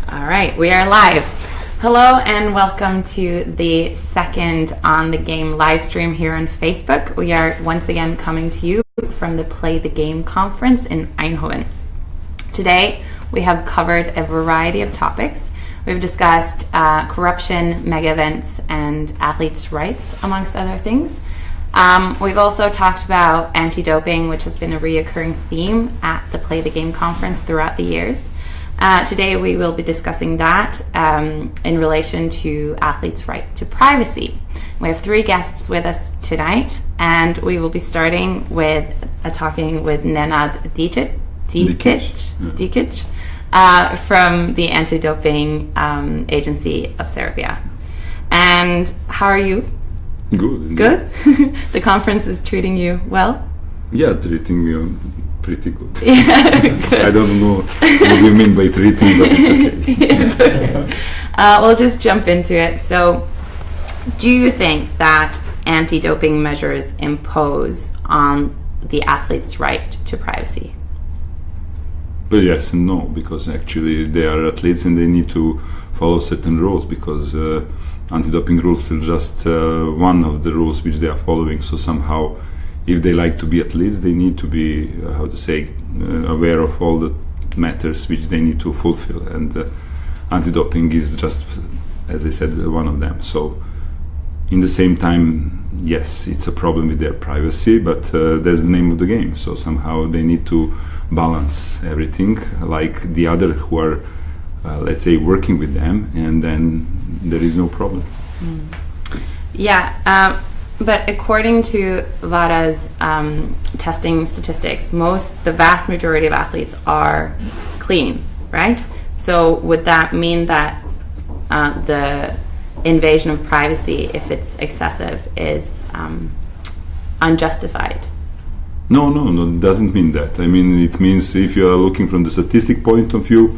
All right, we are live. Hello and welcome to the second On the Game live stream here on Facebook. We are once again coming to you from the Play the Game conference in Eindhoven. Today we have covered a variety of topics. We've discussed corruption, mega events, and athletes' rights, amongst other things. We've also talked about anti-doping, which has been a reoccurring theme at the Play the Game conference throughout the years. Today we will be discussing that in relation to athletes' right to privacy. We have three guests with us tonight, and we will be starting with talking with Nenad Dikic from the Antidoping Agency of Serbia. And how are you? Good. Good? The conference is treating you well? Yeah, treating me pretty good. Yeah, good. I don't know what you mean by treating, but it's okay. It's okay. We'll just jump into it. So, do you think that anti-doping measures impose on the athlete's right to privacy? But yes and no, because actually they are athletes and they need to follow certain rules, because anti-doping rules are just one of the rules which they are following. So somehow, if they like to be athletes, they need to be, aware of all the matters which they need to fulfill. And anti-doping is just, as I said, one of them. So, in the same time, yes, it's a problem with their privacy, but that's the name of the game. So somehow they need to balance everything, like the other who are, let's say, working with them, and then there is no problem. Yeah. But according to VADA's testing statistics, the vast majority of athletes are clean, right? So would that mean that the invasion of privacy, if it's excessive, is unjustified? No, it doesn't mean that. I mean, it means if you are looking from the statistic point of view,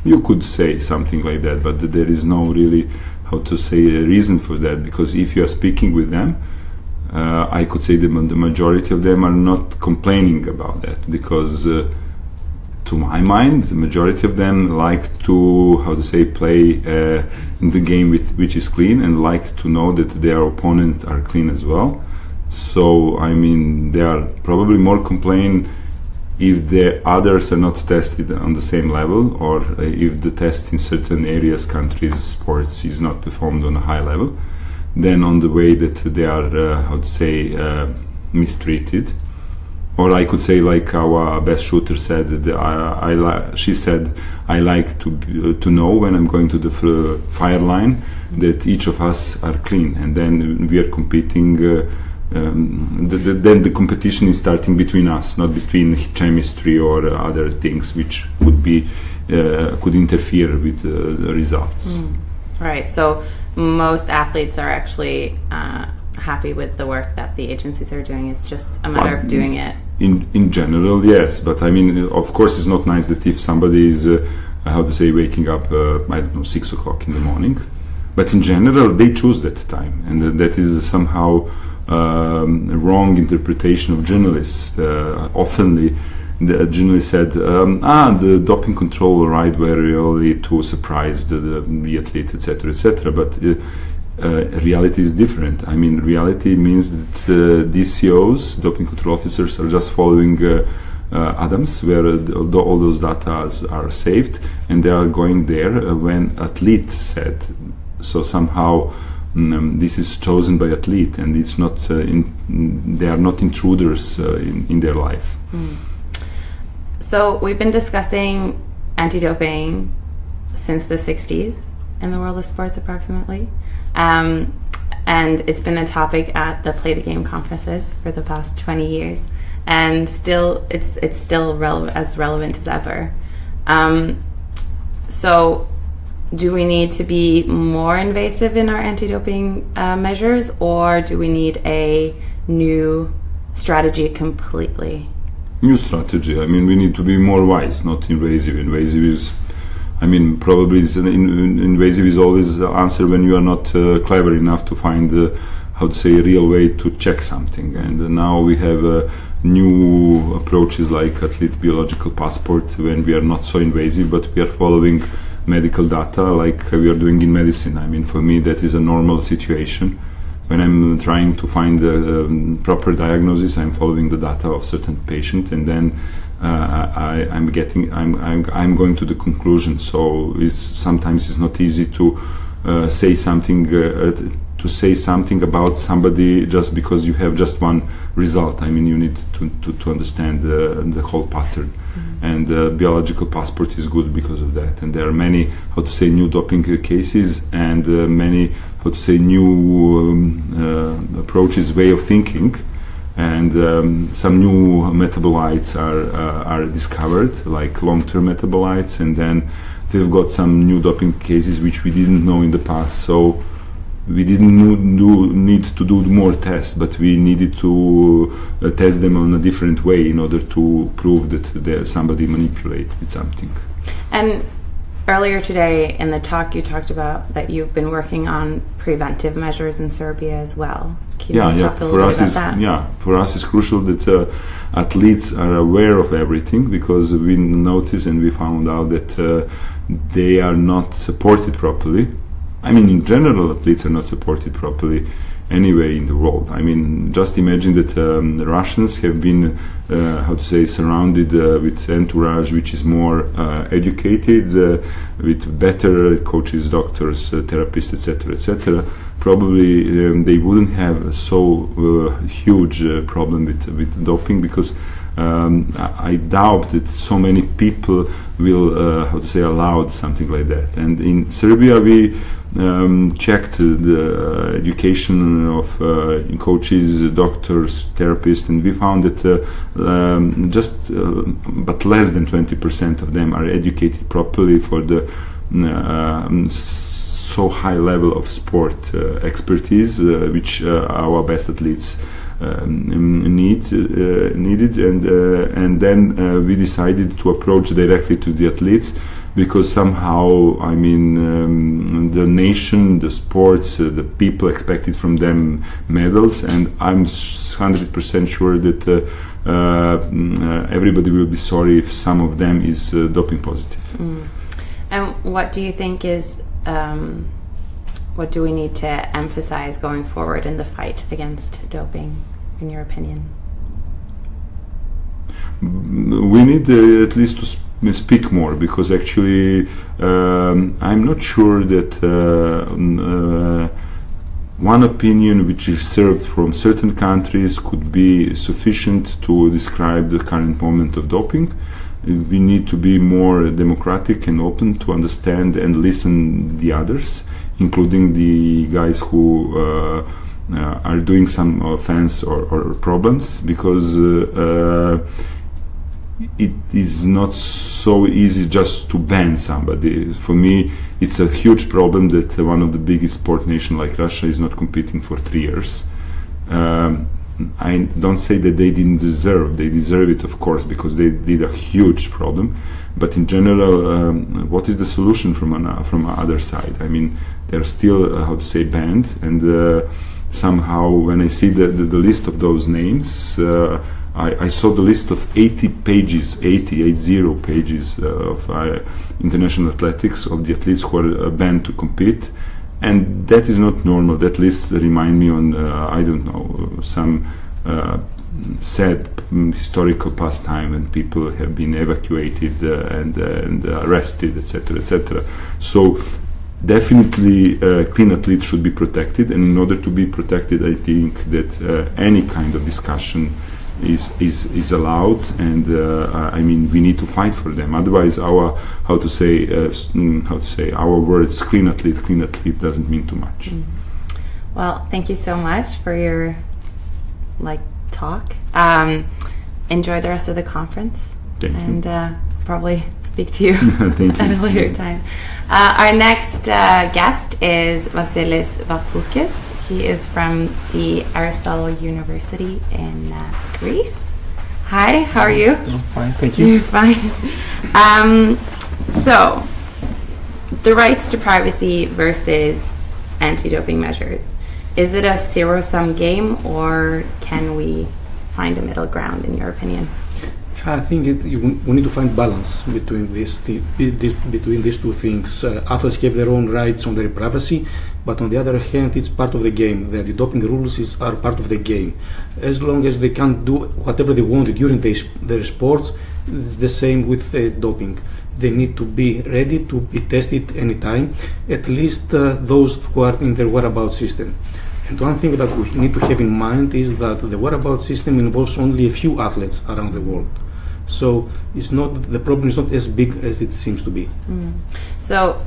you could say something like that, but there is no really, a reason for that, because if you are speaking with them, I could say the majority of them are not complaining about that, because to my mind, the majority of them like to, play in the game which is clean, and like to know that their opponents are clean as well. So, I mean, they are probably more complaining if the others are not tested on the same level, or if the test in certain areas, countries, sports is not performed on a high level, than on the way that they are, mistreated. Or I could say, like our best shooter said, she said, I like to know when I'm going to the fire line that each of us are clean, and then we are competing. Then the competition is starting between us, not between chemistry or other things which could interfere with the results. Right. So most athletes are actually happy with the work that the agencies are doing. It's just a matter of doing it. In general, yes. But I mean, of course, it's not nice that if somebody is, waking up, 6 o'clock in the morning. But in general, they choose that time, and that is somehow wrong interpretation of journalists. Oftenly, the journalist said, the doping control right were really to surprise the athlete, etc., etc. But reality is different. I mean, reality means that DCOs, doping control officers, are just following Adams, where all those data are saved, and they are going there when athlete said. So somehow this is chosen by athlete, and it's not. They are not intruders in their life. So we've been discussing anti-doping since the 60s in the world of sports, approximately. And it's been a topic at the Play the Game conferences for the past 20 years, and still it's still as relevant as ever. So, do we need to be more invasive in our anti-doping measures, or do we need a new strategy completely? New strategy. I mean, we need to be more wise, not invasive. Invasive is, probably invasive is always the answer when you are not clever enough to find, a real way to check something. And now we have new approaches like athlete biological passport, when we are not so invasive, but we are following medical data like we are doing in medicine. I mean, for me, that is a normal situation. When I'm trying to find the proper diagnosis, I'm following the data of certain patient, and then I'm going to the conclusion. So sometimes it's not easy to say something about somebody just because you have just one result. I mean, you need to understand the whole pattern. And biological passport is good because of that. And there are many, new doping cases, and many, new approaches, way of thinking. And some new metabolites are discovered, like long-term metabolites. And then we've got some new doping cases which we didn't know in the past. So we didn't need to do more tests, but we needed to test them on a different way in order to prove that somebody manipulated with something. And earlier today in the talk, you talked about that you've been working on preventive measures in Serbia as well. Can you talk a little bit about that? Yeah, for us it's crucial that athletes are aware of everything, because we noticed and we found out that they are not supported properly. I mean, in general, athletes are not supported properly anywhere in the world. I mean, just imagine that the Russians have been, surrounded with entourage which is more educated, with better coaches, doctors, therapists, etc. Probably they wouldn't have so huge problem with doping, because I doubt that so many people will, allow something like that. And in Serbia, we checked the education of coaches, doctors, therapists, and we found that but less than 20% of them are educated properly for the so high level of sport expertise which our best athletes needed, and then we decided to approach directly to the athletes, because somehow, I mean, the nation, the sports, the people expected from them medals, and I'm 100% sure that everybody will be sorry if some of them is doping positive. And what do you think is what do we need to emphasize going forward in the fight against doping, in your opinion? We need at least to speak more, because actually I'm not sure that one opinion which is served from certain countries could be sufficient to describe the current moment of doping. We need to be more democratic and open to understand and listen the others, including the guys who are doing some offense or problems, because it is not so easy just to ban somebody. For me, it's a huge problem that one of the biggest sport nations like Russia is not competing for 3 years. I don't say that they didn't deserve. They deserve it, of course, because they did a huge problem. But in general, what is the solution from other side? I mean, they're still banned, and somehow when I see the list of those names, I saw the list of 80 pages of international athletics, of the athletes who are banned to compete. And that is not normal. That list remind me on, some sad historical past time when people have been evacuated and arrested, etc. So definitely clean athletes should be protected. And in order to be protected, I think that any kind of discussion is allowed, and I mean, we need to fight for them. Otherwise, our our words clean athlete doesn't mean too much. Well, thank you so much for your talk. Enjoy the rest of the conference. Thank you. And probably speak to you Thank at you. a later time. Our next guest is Vassilis Barkkoukis. He is from the Aristotle University in Greece. Hi, how are you? I'm fine, thank you. You're fine. So, the rights to privacy versus anti-doping measures. Is it a zero-sum game, or can we find a middle ground, in your opinion? I think we need to find balance between these two things. Athletes have their own rights on their privacy, but on the other hand, it's part of the game. The anti-doping rules are part of the game. As long as they can do whatever they want during their sports, it's the same with doping. They need to be ready to be tested anytime, at least those who are in their whereabouts system. And one thing that we need to have in mind is that the whereabouts system involves only a few athletes around the world. So the problem is not as big as it seems to be. So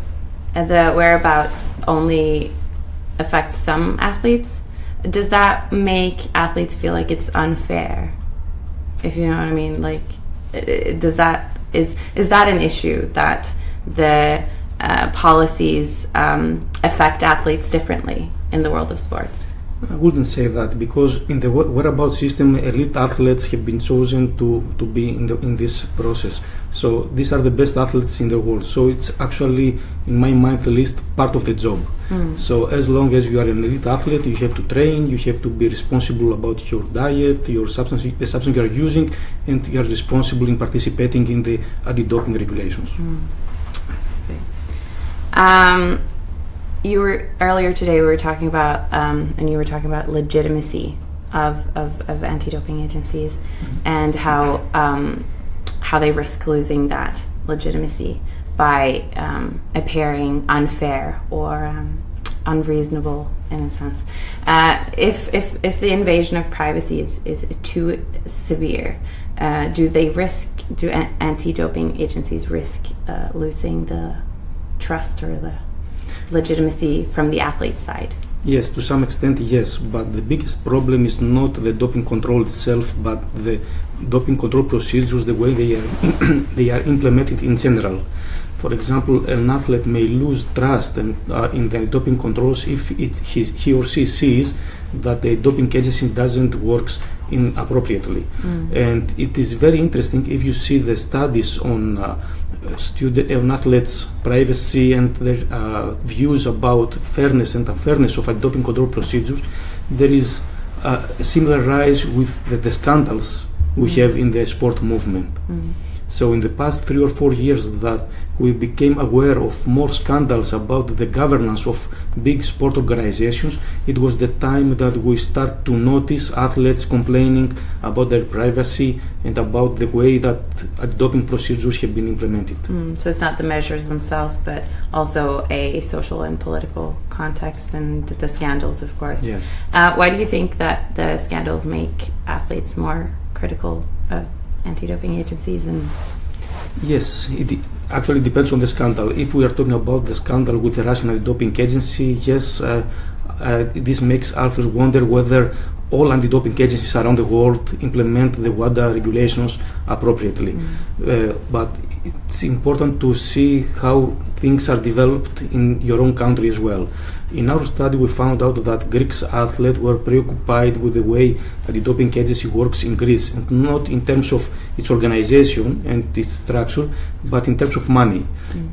the whereabouts only affects some athletes. Does that make athletes feel like it's unfair? If you know what I mean, like, is that an issue that the policies affect athletes differently in the world of sports? I wouldn't say that, because in the whereabouts system, elite athletes have been chosen to be in this process. So these are the best athletes in the world. So it's actually, in my mind at least, part of the job. So as long as you are an elite athlete, you have to train, you have to be responsible about your diet, the substance you are using, and you are responsible in participating in the anti-doping regulations. Earlier today we were talking about, and you were talking about legitimacy of anti-doping agencies, and how they risk losing that legitimacy by appearing unfair or unreasonable in a sense. If the invasion of privacy is too severe, do anti-doping agencies risk losing the trust or the legitimacy from the athlete side? Yes, to some extent, yes. But the biggest problem is not the doping control itself, but the doping control procedures, the way they are implemented in general. For example, an athlete may lose trust in the doping controls if he or she sees that the doping agency doesn't work appropriately. And it is very interesting if you see the studies on athletes' privacy and their views about fairness and unfairness of doping control procedures. There is a similar rise with the scandals we have in the sport movement. So in the past 3 or 4 years that we became aware of more scandals about the governance of big sport organizations, it was the time that we start to notice athletes complaining about their privacy and about the way that doping procedures have been implemented. So it's not the measures themselves, but also a social and political context and the scandals, of course. Yes. Why do you think that the scandals make athletes more critical of anti-doping agencies? And yes, it actually depends on the scandal. If we are talking about the scandal with the Russian anti-doping agency, yes, this makes athletes wonder whether all anti-doping agencies around the world implement the WADA regulations appropriately. But it's important to see how things are developed in your own country as well. In our study, we found out that Greek athletes were preoccupied with the way the doping agency works in Greece, and not in terms of its organization and its structure, but in terms of money.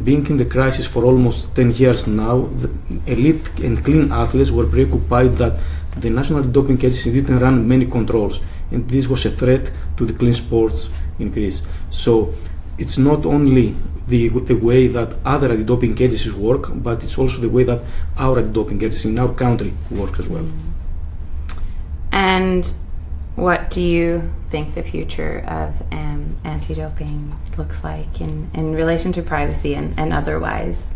Being in the crisis for almost 10 years now, the elite and clean athletes were preoccupied that the National Doping Agency didn't run many controls, and this was a threat to the clean sports in Greece. So it's not only the way that other anti-doping agencies work, but it's also the way that our anti-doping agency in our country works as well. And what do you think the future of anti-doping looks like in relation to privacy and otherwise?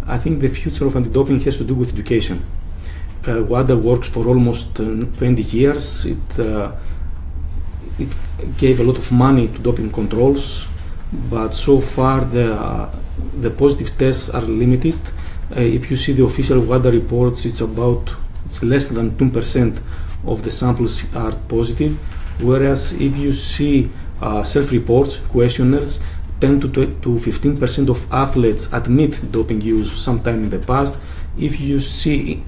I think the future of anti-doping has to do with education. WADA works for almost 20 years. It gave a lot of money to doping controls, but so far the positive tests are limited. If you see the official WADA reports, it's less than 2% of the samples are positive, whereas if you see self-reports, questionnaires, 10 to 15% of athletes admit doping use sometime in the past. If you see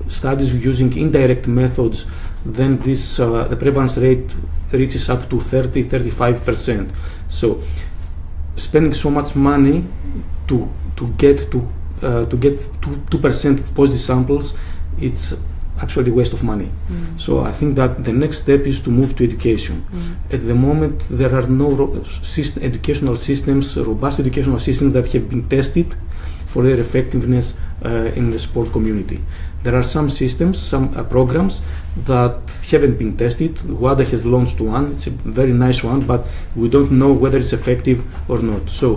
studies using indirect methods, then the prevalence rate reaches up to 30-35%. So spending so much money to get 2% positive samples, it's actually waste of money. So I think that the next step is to move to education. At the moment, there are no robust educational systems that have been tested for their effectiveness in the sport community. There are some systems, some programs that haven't been tested. WADA has launched one. It's a very nice one, but we don't know whether it's effective or not. So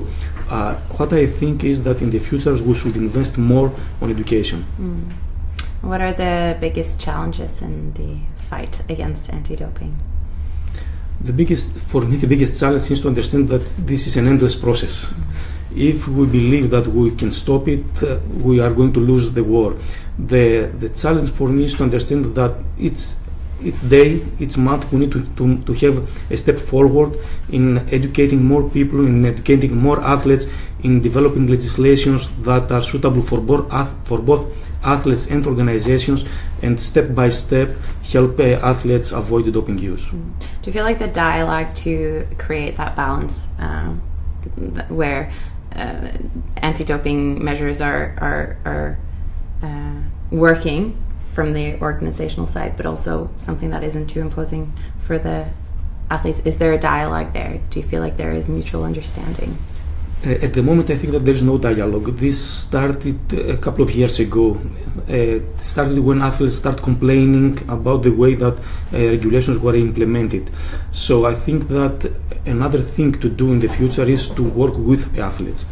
what I think is that in the future we should invest more on education. What are the biggest challenges in the fight against anti-doping? For me, the biggest challenge is to understand that this is an endless process. If we believe that we can stop it, we are going to lose the war. The challenge for me is to understand that each day, each month, we need to have a step forward in educating more people, in educating more athletes, in developing legislations that are suitable for both athletes and organizations, and step by step help athletes avoid the doping use. Do you feel like the dialogue to create that balance where anti-doping measures are working from the organizational side, but also something that isn't too imposing for the athletes? Is there a dialogue there? Do you feel like there is mutual understanding? At the moment, I think that there is no dialogue. This started a couple of years ago. It started when athletes started complaining about the way that regulations were implemented. So I think that another thing to do in the future is to work with athletes.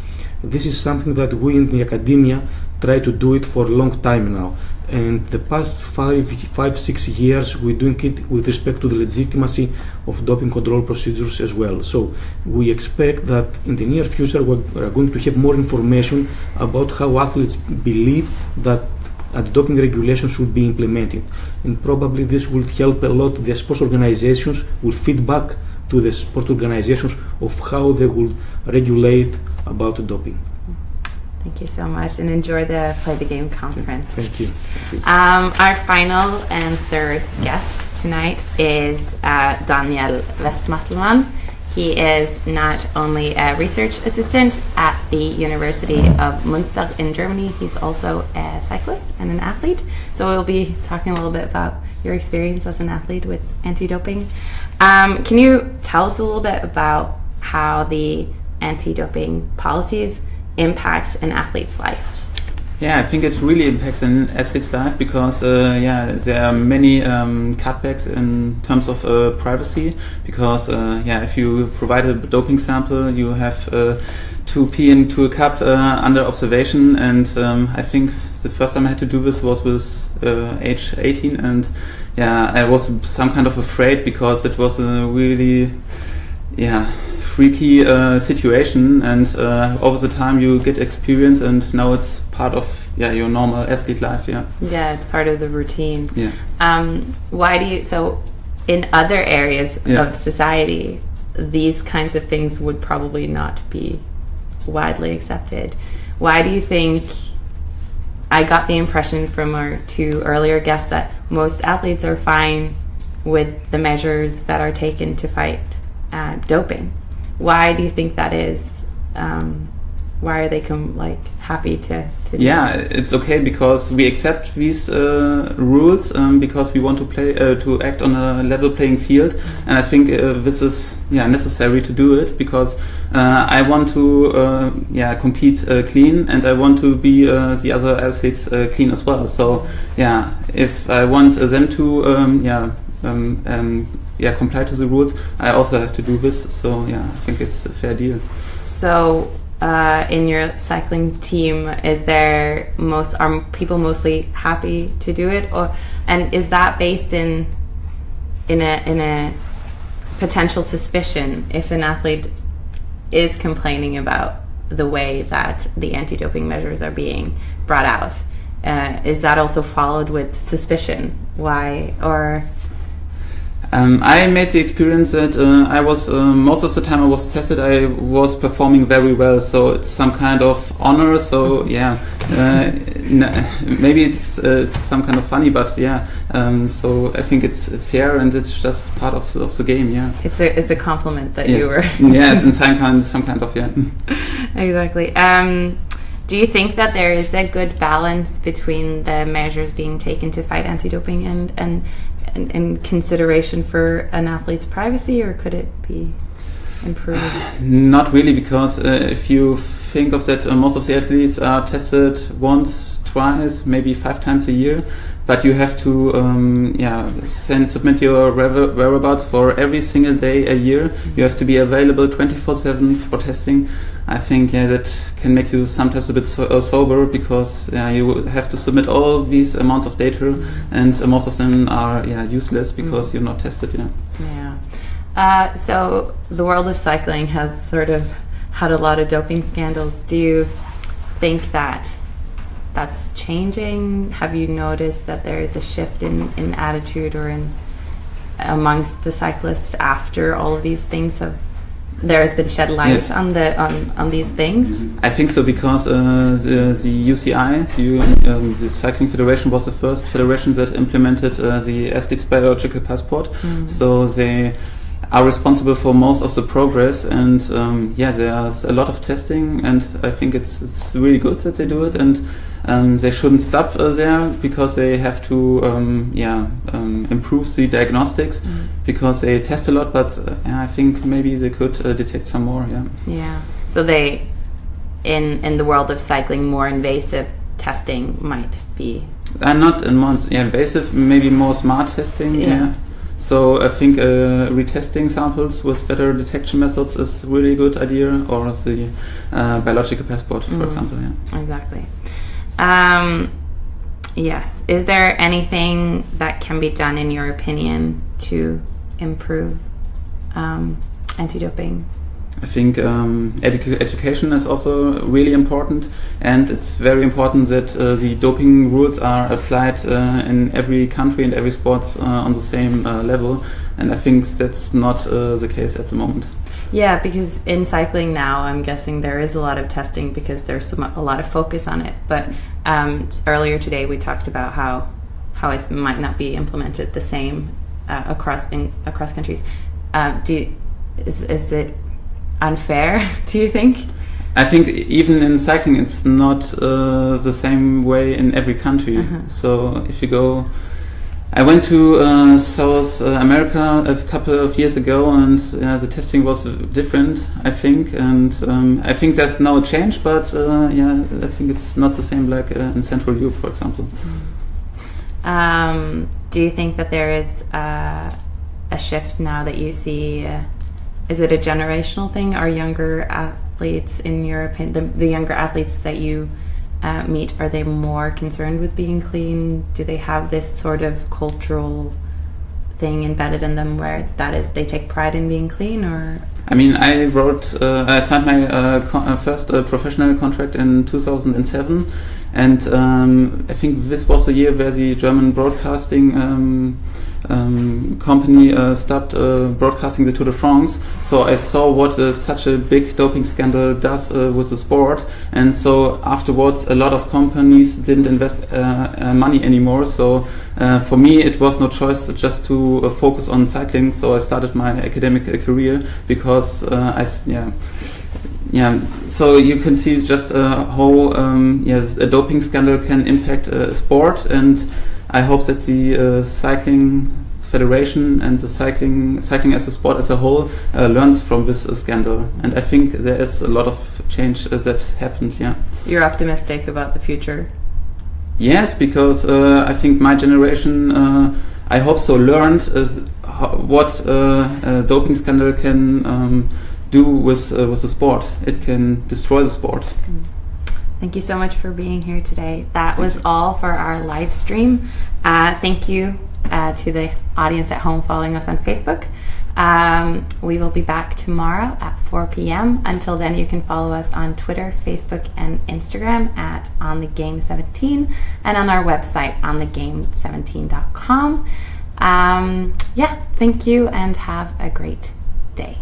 This is something that we in the academia try to do it for a long time now. And the past 5-6 years, we're doing it with respect to the legitimacy of doping control procedures as well. So we expect that in the near future, we're going to have more information about how athletes believe that anti-doping regulations should be implemented. And probably this will help a lot. The sports organizations will feed back to the sports organizations of how they will regulate about doping. Thank you so much, and enjoy the Play the Game conference. Thank you. Our final and third guest tonight is Daniel Westmattelmann. He is not only a research assistant at the University of Münster in Germany, he's also a cyclist and an athlete. So we'll be talking a little bit about your experience as an athlete with anti-doping. Can you tell us a little bit about how the anti-doping policies impact an athlete's life? Yeah, I think it really impacts an athlete's life because there are many cutbacks in terms of privacy, because if you provide a doping sample, you have to pee into a cup under observation, and I think the first time I had to do this was with age 18, and I was some kind of afraid because it was a really freaky situation, and over the time you get experience, and now it's part of your normal athlete life. It's part of the routine. Why do you, so in other areas of society, these kinds of things would probably not be widely accepted? Why do you think? I got the impression from our two earlier guests that most athletes are fine with the measures that are taken to fight doping. Why do you think that is? Why are they happy to it's okay because we accept these rules because we want to play to act on a level playing field, and I think this is necessary to do it because I want to compete clean, and I want to be the other athletes clean as well. So if I want them to comply to the rules, I also have to do this. So I think it's a fair deal. So in your cycling team, are people mostly happy to do it, and is that based in a potential suspicion if an athlete is complaining about the way that the anti-doping measures are being brought out? Is that also followed with suspicion? Why? Or I made the experience that I was most of the time I was tested, I was performing very well, so it's some kind of honor. So maybe it's some kind of funny, but so I think it's fair, and it's just part of the game. It's a compliment that you were. It's in some kind of Exactly. Do you think that there is a good balance between the measures being taken to fight anti-doping and consideration for an athlete's privacy, or could it be improved? Not really, because if you think of that, most of the athletes are tested once, twice, maybe 5 times a year, but you have to submit your whereabouts for every single day a year. You have to be available 24/7 for testing. I think that can make you sometimes a bit sober, because you have to submit all these amounts of data, and most of them are useless because you're not tested. So the world of cycling has sort of had a lot of doping scandals. Do you think that that's changing? Have you noticed that there is a shift in attitude or in amongst the cyclists after all of these things there has been shed light on these things? I think so, because the UCI, the Cycling Federation, was the first federation that implemented the athlete's biological passport. So they are responsible for most of the progress, and there's a lot of testing, and I think it's really good that they do it, and they shouldn't stop there, because they have to improve the diagnostics, because they test a lot, but I think maybe they could detect some more. So they in the world of cycling, more invasive testing might be not invasive, maybe more smart testing. So I think retesting samples with better detection methods is really a good idea, or the biological passport, for example. Exactly. Yes. Is there anything that can be done, in your opinion, to improve anti-doping? I think education is also really important, and it's very important that the doping rules are applied in every country and every sport on the same level, and I think that's not the case at the moment. Yeah, because in cycling now, I'm guessing there is a lot of testing because there's a lot of focus on it. But earlier today, we talked about how it might not be implemented the same across countries. Is it unfair, do you think? I think even in cycling, it's not the same way in every country. So if you go, I went to South America a couple of years ago, and the testing was different, I think, and I think there's now a change, but I think it's not the same like in Central Europe, for example. Do you think that there is a shift now that you see? Is it a generational thing? Are younger athletes, in your opinion, the younger athletes that you meet, are they more concerned with being clean? Do they have this sort of cultural thing embedded in them where that is, they take pride in being clean? Or I mean, I signed my first professional contract in 2007, and I think this was the year where the German broadcasting company stopped broadcasting the Tour de France. So I saw what such a big doping scandal does with the sport, and so afterwards a lot of companies didn't invest money anymore. So for me it was no choice just to focus on cycling. So I started my academic career, because so you can see just how a doping scandal can impact sport, and I hope that the cycling federation and the cycling as a sport as a whole learns from this scandal, and I think there is a lot of change that happened. You're optimistic about the future? Yes, because I think my generation, I hope so, learned what a doping scandal can do with the sport. It can destroy the sport. Thank you so much for being here today. That was all for our live stream. Thank you to the audience at home following us on Facebook. We will be back tomorrow at 4 p.m. Until then, you can follow us on Twitter, Facebook, and Instagram at onthegame17, and on our website, onthegame17.com. Thank you, and have a great day.